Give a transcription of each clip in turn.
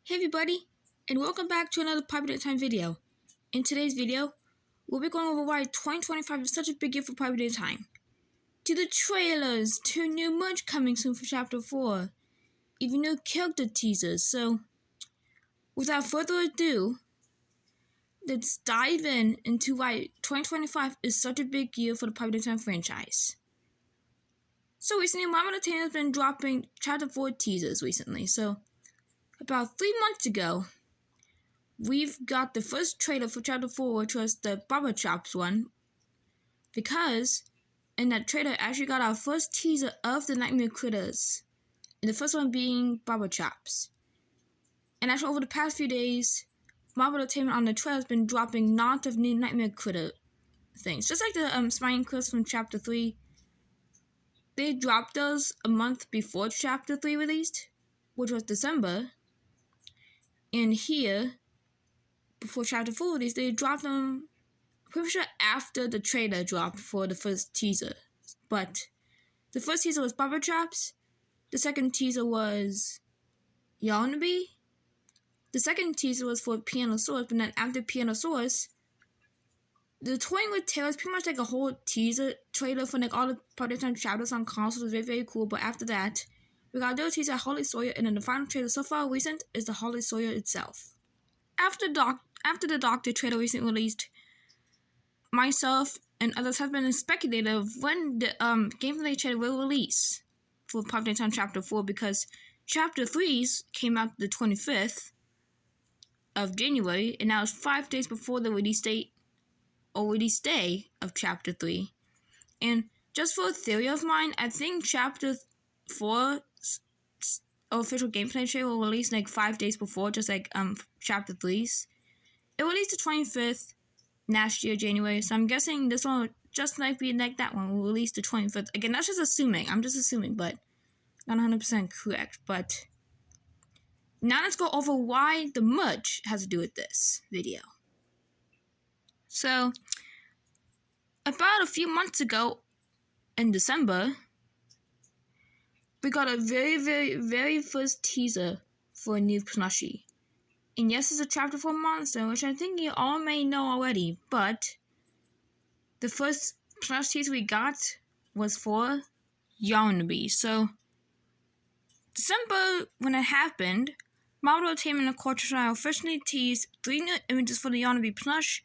Hey everybody, and welcome back to another Poppy Playtime video. In today's video, we'll be going over why 2025 is such a big year for Poppy Playtime. To the trailers, to new merch coming soon for Chapter 4, even new character teasers. So, without further ado, let's dive into why 2025 is such a big year for the Poppy Playtime franchise. So recently, Marvel Entertainment has been dropping Chapter 4 teasers recently. So, about 3 months ago, we've got the first trailer for Chapter 4, which was the Bubba Chops one, because in that trailer actually got our first teaser of the Nightmare Critters, and the first one being Bubba Chops. And actually over the past few days, Marvel Entertainment on the trailer has been dropping lots of new Nightmare Critter things, just like the Smiling Critters from Chapter 3. They dropped those a month before Chapter 3 released, which was December, and here, before Chapter 4 released, they dropped them pretty sure after the trailer dropped for the first teaser. But the first teaser was Bubba Chops, the second teaser was Yarnaby, the second teaser was for Pianosaurus, but then after Pianosaurus, the Toying with Tail is pretty much like a whole teaser trailer for like all the Poppy Playtime chapters on consoles. Very, very cool. But after that, we got a little teaser at Holly Sawyer, and then the final trailer so far recent is the Holly Sawyer itself. After the Doctor trailer recently released, myself and others have been speculating of when the gameplay trailer will release for Poppy Playtime Chapter 4, because Chapter 3's came out the 25th of January, and now it's 5 days before the release date or release day of Chapter 3. And just for a theory of mine, I think Chapter 4's official gameplay trailer will release like 5 days before, just like Chapter 3's. It released the 25th last year, January, so I'm guessing this one will just like be like that one, will release the 25th. Again, that's just assuming. I'm just assuming, but not 100% correct. But now let's go over why the merch has to do with this video. So, about a few months ago, in December, we got a very first teaser for a new plushie. And yes, it's a Chapter 4 monster, which I think you all may know already, but the first plush teaser we got was for Yarnaby. So, December, when it happened, Marvel Entertainment and Quarter officially teased 3 new images for the Yarnaby plush.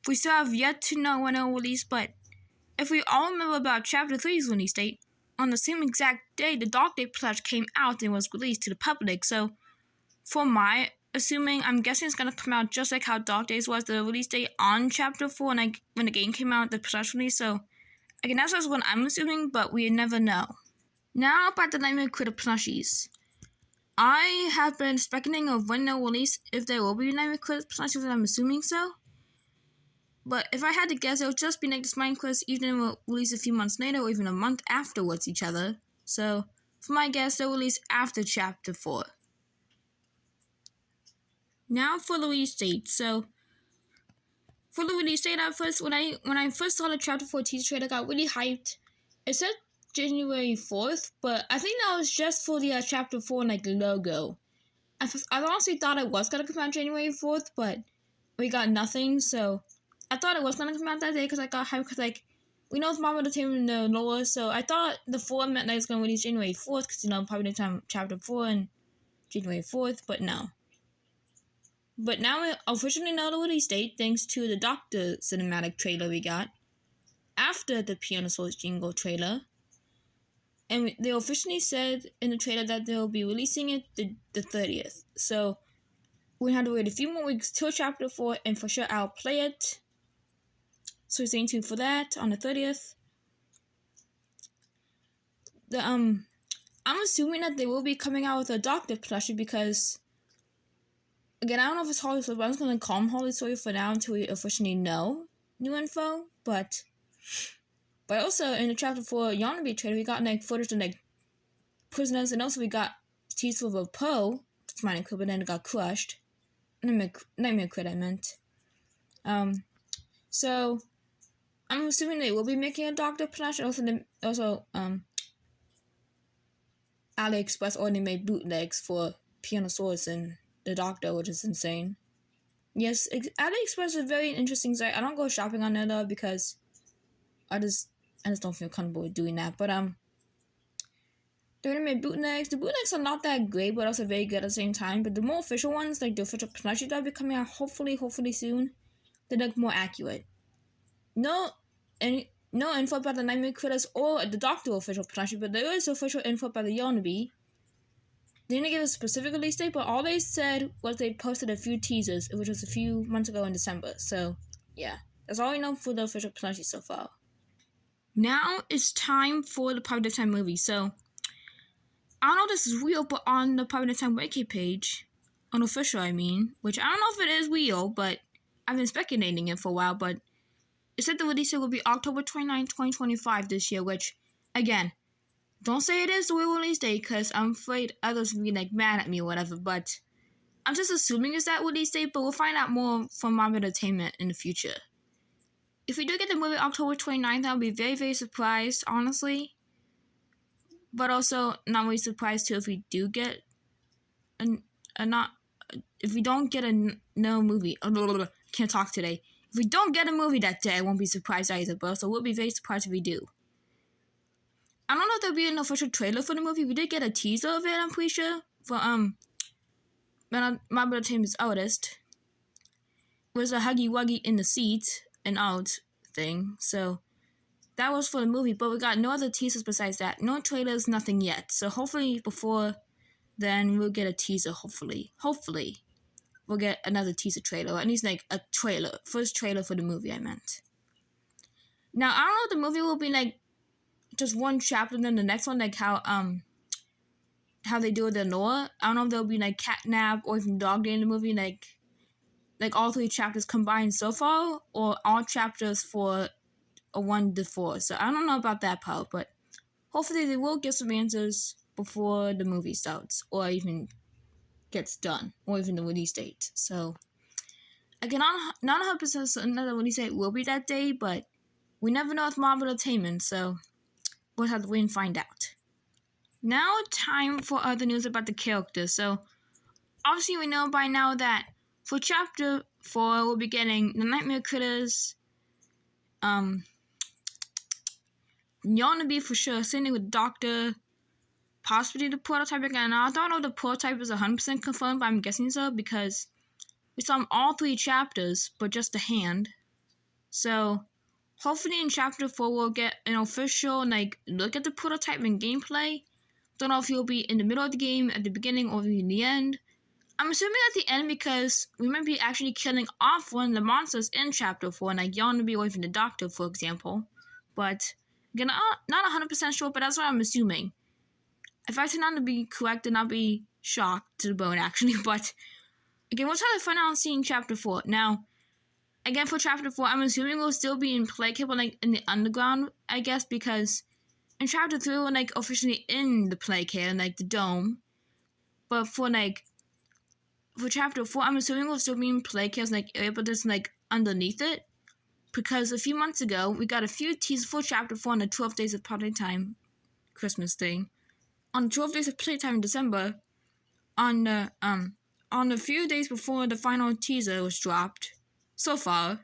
We still have yet to know when it will release, but if we all remember about Chapter 3's release date, on the same exact day, the Dark Day plush came out and was released to the public. So, for my assuming, I'm guessing it's going to come out just like how Dark Days was, the release date on Chapter 4, and when the game came out, the plush release. So, again, that's just what I'm assuming, but we never know. Now about the Nightmare Critter plushies. I have been speculating of when they'll release, if there will be Nightmare Critter plushies, and I'm assuming so. But if I had to guess, it would just be like the Smiling Critters, even if it will release a few months later or even a month afterwards each other. So, for my guess, they'll release after Chapter 4. Now for the release date. So, for the release date, at first, when I first saw the Chapter 4 teaser trailer, I got really hyped. It said January 4th, but I think that was just for the Chapter 4 like logo. At first, I honestly thought it was gonna come out January 4th, but we got nothing. So I thought it was gonna come out that day because I got hyped because like we know it's Marvel Entertainment in the lore, so I thought the 4 meant that it's gonna release January 4th because you know probably the time Chapter 4 and January 4th, but no. But now we officially know the release date thanks to the Doctor cinematic trailer we got after the Pianosaurus Jingle trailer. And they officially said in the trailer that they'll be releasing it the 30th. So we have to wait a few more weeks till Chapter 4, and for sure I'll play it. So stay tuned for that on the 30th. I'm assuming that they will be coming out with a Doctor plushie because, again, I don't know if it's Holly Sawyer, but I'm just going to call him Holly Sawyer for now until we officially know new info. But also, in the Chapter 4 Yarnaby trailer, we got like footage of like prisoners, and also we got teasers of a Poe, Smiling Critter, but then it got crushed. Nightmare Critter, I meant. So I'm assuming they will be making a Doctor plush, and also AliExpress already made bootlegs for Pianosaurus and the Doctor, which is insane. Yes, AliExpress is a very interesting site. I don't go shopping on there though because I just don't feel comfortable with doing that. But the anime bootlegs, the bootlegs are not that great, but also very good at the same time. But the more official ones, like the official plushies that will be coming out hopefully soon, they look more accurate. No info about the Nightmare Critters or the Doctor official plushie, but there is official info about the Yonabi. They didn't give a specific release date, but all they said was they posted a few teasers, which was a few months ago in December. So, yeah. That's all we know for the official plushie so far. Now it's time for the Poppy Playtime movie. So, I don't know if this is real, but on the Poppy Playtime wiki page, unofficial I mean, which I don't know if it is real, but I've been speculating it for a while, but it said the release date will be October 29, 2025 this year, which, again, don't say it is the real release date, because I'm afraid others will be, mad at me or whatever, but I'm just assuming it's that release date, but we'll find out more from Marvel Entertainment in the future. If we do get the movie October 29th, I'll be very, very surprised, honestly. But also not really surprised, too, if we do get if we don't get no movie. Can't talk today. If we don't get a movie that day, I won't be surprised either, but also we'll be very surprised if we do. I don't know if there'll be an official trailer for the movie. We did get a teaser of it, I'm pretty sure, for Marvel Entertainment's artist. It was a Huggy Wuggy in the seat and out thing, so that was for the movie, but we got no other teasers besides that. No trailers, nothing yet. So hopefully before then we'll get a teaser, hopefully. Hopefully we'll get another teaser trailer, or at least a trailer. First trailer for the movie, I meant. Now, I don't know if the movie will be just one chapter and then the next one, how they do with the lore. I don't know if there'll be catnap or even dog day in the movie, like all 3 chapters combined so far, or all chapters for a 1 to 4. So I don't know about that part, but hopefully they will get some answers before the movie starts, or even gets done, or even the release date. So again, not 100% another release date will be that day, but we never know with Marvel Entertainment, so we'll have to wait and find out. Now, time for other news about the characters. So obviously we know by now that for Chapter 4, we'll be getting the Nightmare Critters, Yonabi for sure, sitting with Doctor, possibly the prototype again. I don't know if the prototype is 100% confirmed, but I'm guessing so because we saw him all 3 chapters, but just a hand. So hopefully in Chapter 4 we'll get an official look at the prototype and gameplay. Don't know if he'll be in the middle of the game, at the beginning, or in the end. I'm assuming at the end because we might be actually killing off one of the monsters in Chapter 4, like Yonabi or even the Doctor, for example. But again, not 100% sure, but that's what I'm assuming. If I turn out to be correct, then I'll be shocked to the bone, actually. But again, we'll try to find out in Chapter 4. Now, again, for Chapter 4, I'm assuming we'll still be in Playcare, but in the underground, I guess, because in Chapter 3, we're officially in the Playcare, the dome. But for Chapter 4, I'm assuming we'll still be in Playcare's area, but just underneath it. Because a few months ago, we got a few teasers for Chapter 4 on the 12 Days of Playtime Christmas thing. On 12 Days of Playtime in December, on a few days before the final teaser was dropped, so far,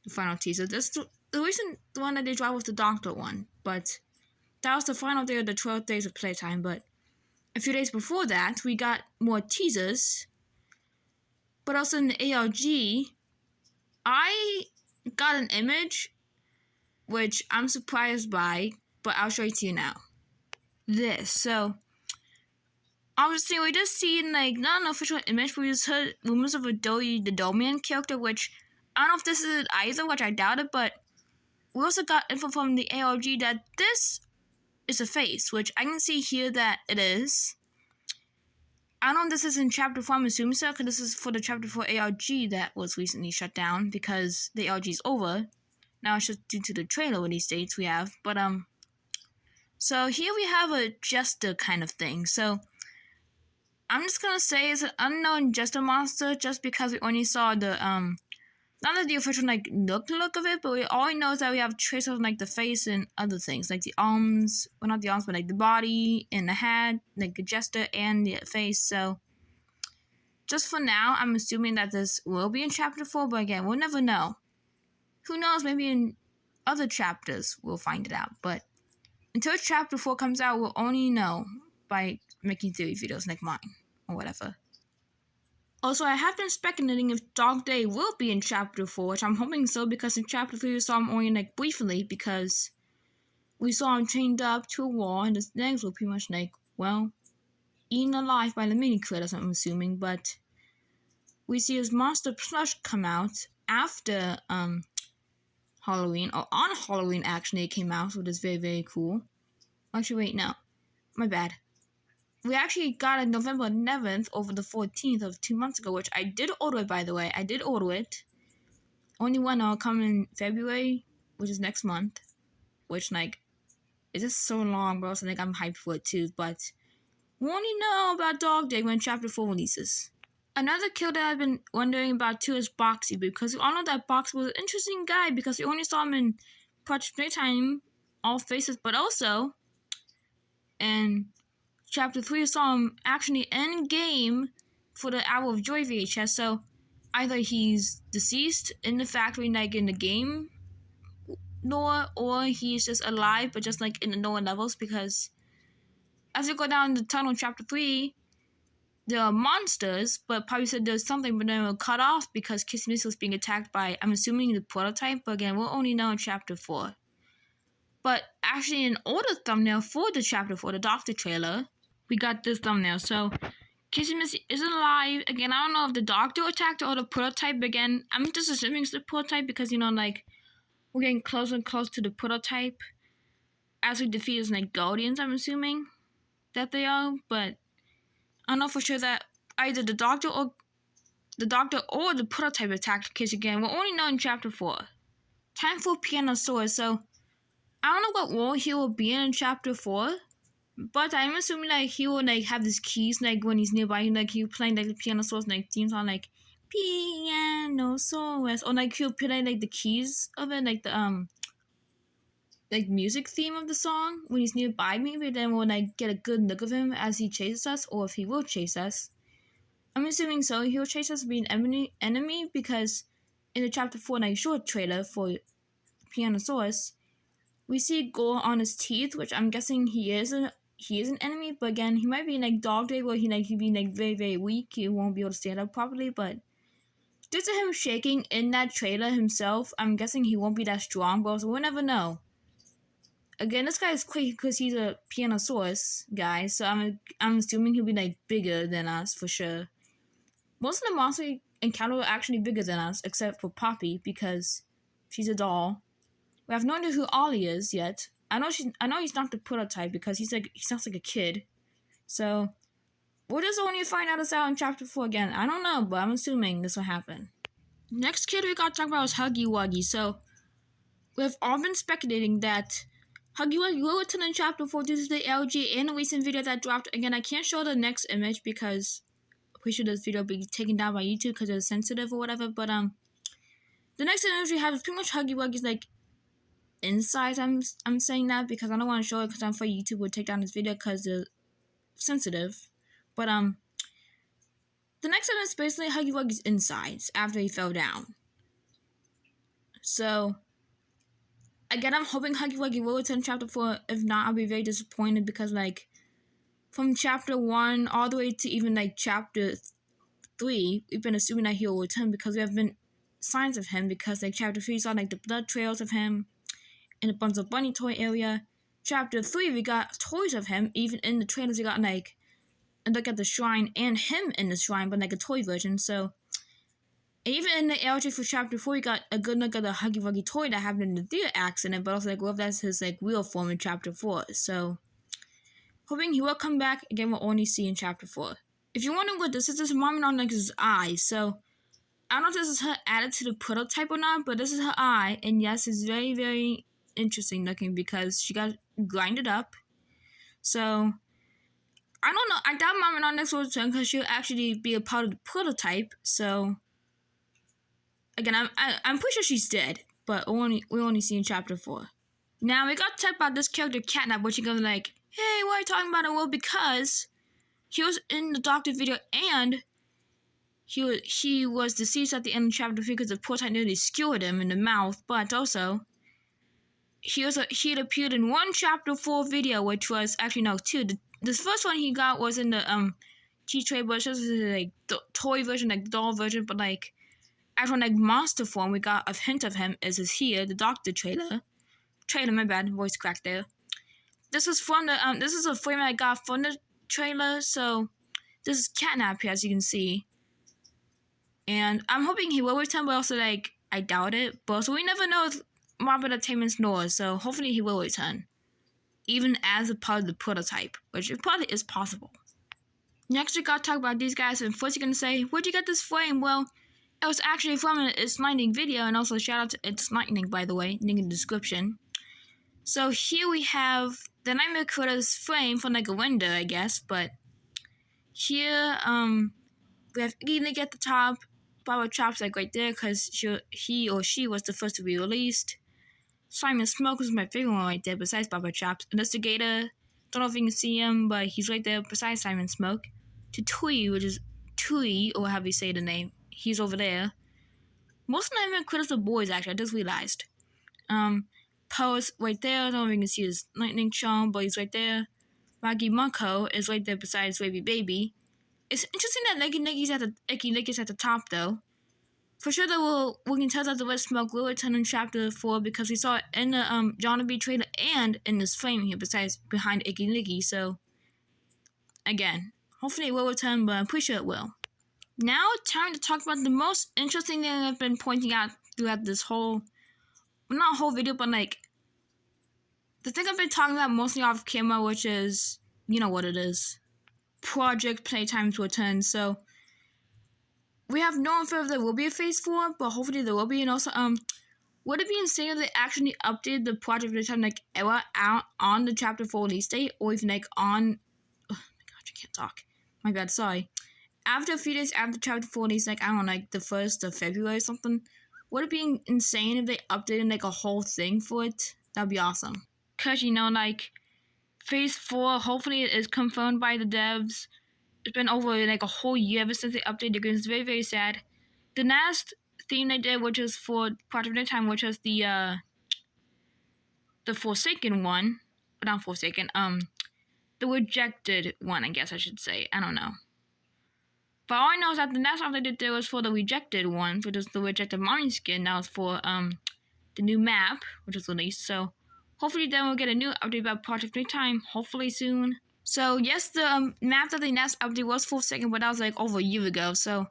the final teaser, the recent one that they dropped was the Doctor one, but that was the final day of the 12 Days of Playtime. But a few days before that, we got more teasers, but also in the ALG, I got an image, which I'm surprised by, but I'll show it to you now. This, so obviously we just seen not an official image, but we just heard rumors of a Dory the Dollman character, which I don't know if this is it either, which I doubt it, but we also got info from the ALG that this is a face, which I can see here that it is. I don't know if this is in Chapter 4, I'm assuming so, because this is for the Chapter 4 ALG that was recently shut down because the ALG is over. Now it's just due to the trailer release dates we have, but so here we have a jester kind of thing. So I'm just gonna say it's an unknown jester monster just because we only saw the not the official look of it, but all we know is that we have traces of the face and other things, the arms, well not the arms, but the body and the head, the jester and the face. So just for now, I'm assuming that this will be in chapter 4, but again, we'll never know. Who knows, maybe in other chapters we'll find it out, but until chapter 4 comes out, we'll only know by making theory videos like mine, or whatever. Also, I have been speculating if Dog Day will be in chapter 4, which I'm hoping so, because in chapter 3 we saw him only like briefly, because we saw him chained up to a wall and his legs were pretty much like, well, eaten alive by the mini critters, I'm assuming, but we see his monster plush come out after Halloween, or on Halloween actually it came out, so it's very, very cool. Actually, wait, no, my bad. We actually got it November 11th over the 14th of 2 months ago, which I did order it, by the way. I did order it. Only one will come in February, which is next month, which, like, it's just so long, bro, so like, I'm hyped for it too, but we only know about Dog Day when chapter 4 releases. Another kill that I've been wondering about too is Boxy, because we all know that Boxy was an interesting guy, because we only saw him in Poppy Playtime, All Faces, but also in chapter 3 we saw him actually in game for the Hour of Joy VHS, so either he's deceased in the factory, like in the game lore, or he's just alive, but just like in the lower levels, because as you go down the tunnel in chapter 3, there are monsters, but Poppy said there's something, but then it will cut off because Kissy Missy was being attacked by, I'm assuming, the prototype, but again, we'll only know in chapter 4. But actually, an older thumbnail for the chapter 4, the Doctor trailer, we got this thumbnail. So, Kissy Missy isn't alive. Again, I don't know if the Doctor attacked or the prototype. Again, I'm just assuming it's the prototype because, you know, like, we're getting closer and closer to the prototype as we defeat his, like, Guardians, I'm assuming that they are. But I know for sure that either the Doctor or the prototype attacked Kiss again. We'll only know in chapter 4. Time for Piano Sword. So, I don't know what role he will be in chapter 4. But I'm assuming, like, he will, like, have his keys, like, when he's nearby. Like, he'll play, like, the Piano Source, like, theme song, like, Piano Source. Or, like, he'll play, like, the keys of it, like, the, like, music theme of the song when he's nearby, maybe. Then we'll, like, get a good look of him as he chases us, or if he will chase us. I'm assuming so. He'll chase us to be an enemy, because in the chapter 4, like, short trailer for Piano Source, we see gold on his teeth, which I'm guessing he is an enemy, but again, he might be in, like, Dog Day, where he'd be, like, very, very weak. He won't be able to stand up properly, but due to him shaking in that trailer himself, I'm guessing he won't be that strong, but we'll never know. Again, this guy is quick because he's a Pianosaurus guy, so I'm assuming he'll be, like, bigger than us, for sure. Most of the monsters we encounter are actually bigger than us, except for Poppy, because she's a doll. We have no idea who Ollie is yet. I know he's not the prototype because he sounds like a kid. So we'll just only find out this out in chapter 4 again. I don't know, but I'm assuming this will happen. Next kid we got to talk about is Huggy Wuggy. So we've all been speculating that Huggy Wuggy will return in chapter 4 due to the LG and a recent video that dropped. Again, I can't show the next image because I'm pretty sure this video will be taken down by YouTube because it's sensitive or whatever. But the next image we have is pretty much Huggy Wuggy's, like, inside. I'm saying that because I don't want to show it because I'm afraid YouTube would take down this video because they're sensitive. But the next one is basically Huggy Wuggy's insides after he fell down. So again, I'm hoping Huggy Wuggy will return in chapter 4. If not, I'll be very disappointed because, like, from chapter 1 all the way to even, like, chapter 3, we've been assuming that he'll return because there have been signs of him, because, like, chapter 3 saw, like, the blood trails of him in a Bunzo Bunny toy area. Chapter 3, we got toys of him. Even in the trailers, we got, like, a look at the shrine and him in the shrine, but, like, a toy version. So, even in the LG for chapter 4, we got a good look at the Huggy Wuggy toy that happened in the theater accident, but also, like, well, that's his, like, real form in chapter 4. So, hoping he will come back. Again, we'll only see in chapter 4. If you're wondering what this is mom on, like, his eyes. So, I don't know if this is her added to the prototype or not, but this is her eye, and yes, it's very, very interesting looking because she got grinded up. So I don't know. I doubt Mama on next will return because she'll actually be a part of the prototype. So again, I'm pretty sure she's dead, but we only see in chapter 4. Now we got to talk about this character Catnap, which you're gonna like, hey, why are you talking about it? Well, because he was in the Doctor video and he was deceased at the end of chapter 3 because the portal nearly skewered him in the mouth, but also he had appeared in one chapter 4 video, which was actually no 2. The first one he got was in the G-Trade, but it's just like the toy version, like doll version, but like actual like monster form. We got a hint of him is here, the Doctor trailer, my bad, voice crack there. This is from the this is a frame I got from the trailer, so this is Catnap here, as you can see. And I'm hoping he will return, but also like I doubt it. But also we never know if Marvel Entertainment's Noah, so hopefully he will return. Even as a part of the prototype, which it probably is possible. Next we gotta talk about these guys, and first you're gonna say, where'd you get this frame? Well, it was actually from an It's Lightning video, and also shout out to It's Lightning, by the way, link in the description. So here we have the Nightmare Critters frame from like a window, I guess, but here we have Iggy at the top, Barbara Chops like right there because he or she was the first to be released. Simon Smoke was my favorite one right there besides Barbara Chops. Investigator, don't know if you can see him, but he's right there besides Simon Smoke. To Tui, which is Tui, or however you say the name, he's over there. Most of the Nightmare Critters are boys, actually, I just realized. Poe's right there, I don't know if you can see his lightning charm, but he's right there. Maggie Mako is right there besides Baby Baby. It's interesting that Leggy Nicky's at the top, though. For sure, we can tell that the Red Smoke will return in Chapter 4 because we saw it in the John B. trailer and in this frame here, besides behind Icky Nicky. So, again, hopefully it will return, but I'm pretty sure it will. Now, time to talk about the most interesting thing I've been pointing out throughout this whole, well, not whole video, but like, the thing I've been talking about mostly off camera, which is, you know what it is. Project Playtime's return. So we have no info if there will be a phase 4, but hopefully there will be. And also, would it be insane if they actually updated the Project Playtime like era out on the Chapter 4 release date, or even like on? Oh my gosh, I can't talk. My bad. Sorry. After a few days after Chapter 4 release, like I don't know, like the 1st of February or something. Would it be insane if they updated like a whole thing for it? That'd be awesome. Cause you know, like phase 4, hopefully it is confirmed by the devs. It's been over like a whole year ever since they updated it. It's very, very sad. The last theme they did, which was for Project Playtime, which was the Forsaken one, but not Forsaken. The Rejected one, I guess I should say. I don't know. But all I know is that the last update they did was for the Rejected one, which was the Rejected Mommy skin. That was for the new map, which was released. So hopefully then we'll get a new update about Project Playtime, hopefully soon. So yes, the map that they last update was Forsaken, but that was like over a year ago. So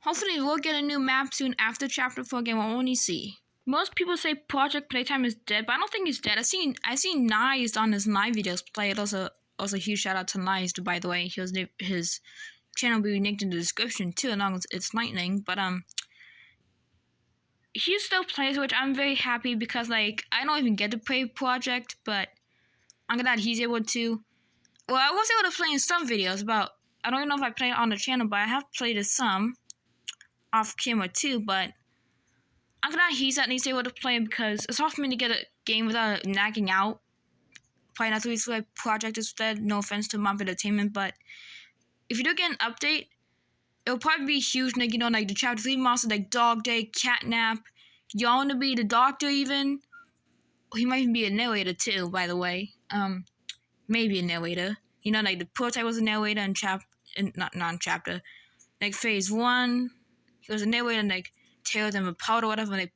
hopefully we'll get a new map soon after Chapter 4 again. We'll only see. Most people say Project Playtime is dead, but I don't think it's dead. I seen Nice on his live videos play it. Also huge shout out to Nice, by the way. His channel will be linked in the description too, along with It's Lightning. But he still plays, which I'm very happy because like I don't even get to play Project, but I'm glad he's able to. Well, I was able to play in some videos, but I don't even know if I played it on the channel, but I have played it some off camera too. But I'm glad he's at least able to play because it's hard for me to get a game without nagging out. Playing after we play Project instead. No offense to Marvel Entertainment, but if you do get an update, it'll probably be huge. Like, you know, like the Chapter 3 monster, like Dog Day, Catnap. Y'all want to be the Doctor even? He might even be a narrator too, by the way. Maybe a narrator. You know, like the prototype was a narrator in not chapter. Like phase 1, he was a narrator and like tear them apart or whatever, and they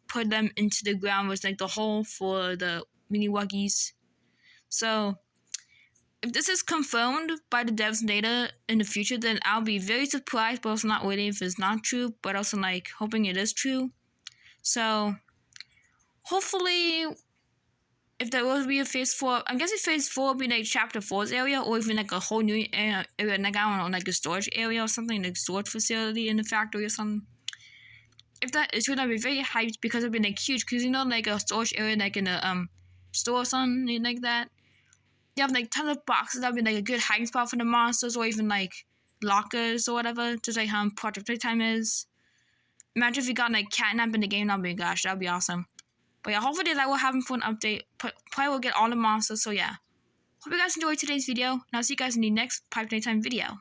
put them into the ground was like the hole for the mini Wuggies. So if this is confirmed by the devs later in the future, then I'll be very surprised, but also not waiting if it's not true, but also like hoping it is true. So hopefully, if there will be a phase 4, I'm guessing phase 4 will be like Chapter 4's area, or even like a whole new area, like I don't know, like a storage area or something, like storage facility in the factory or something. If that is true, I'd be very hyped because it'd be like huge, because you know, like a storage area like in a store or something like that. You have like tons of boxes. That'd be like a good hiding spot for the monsters, or even like lockers or whatever, just like how Project Playtime is. Imagine if you got like Catnap in the game. That'd be gosh, that'd be awesome. But yeah, hopefully that will happen for an update. Probably will get all the monsters. So yeah, hope you guys enjoyed today's video, and I'll see you guys in the next Poppy Playtime video.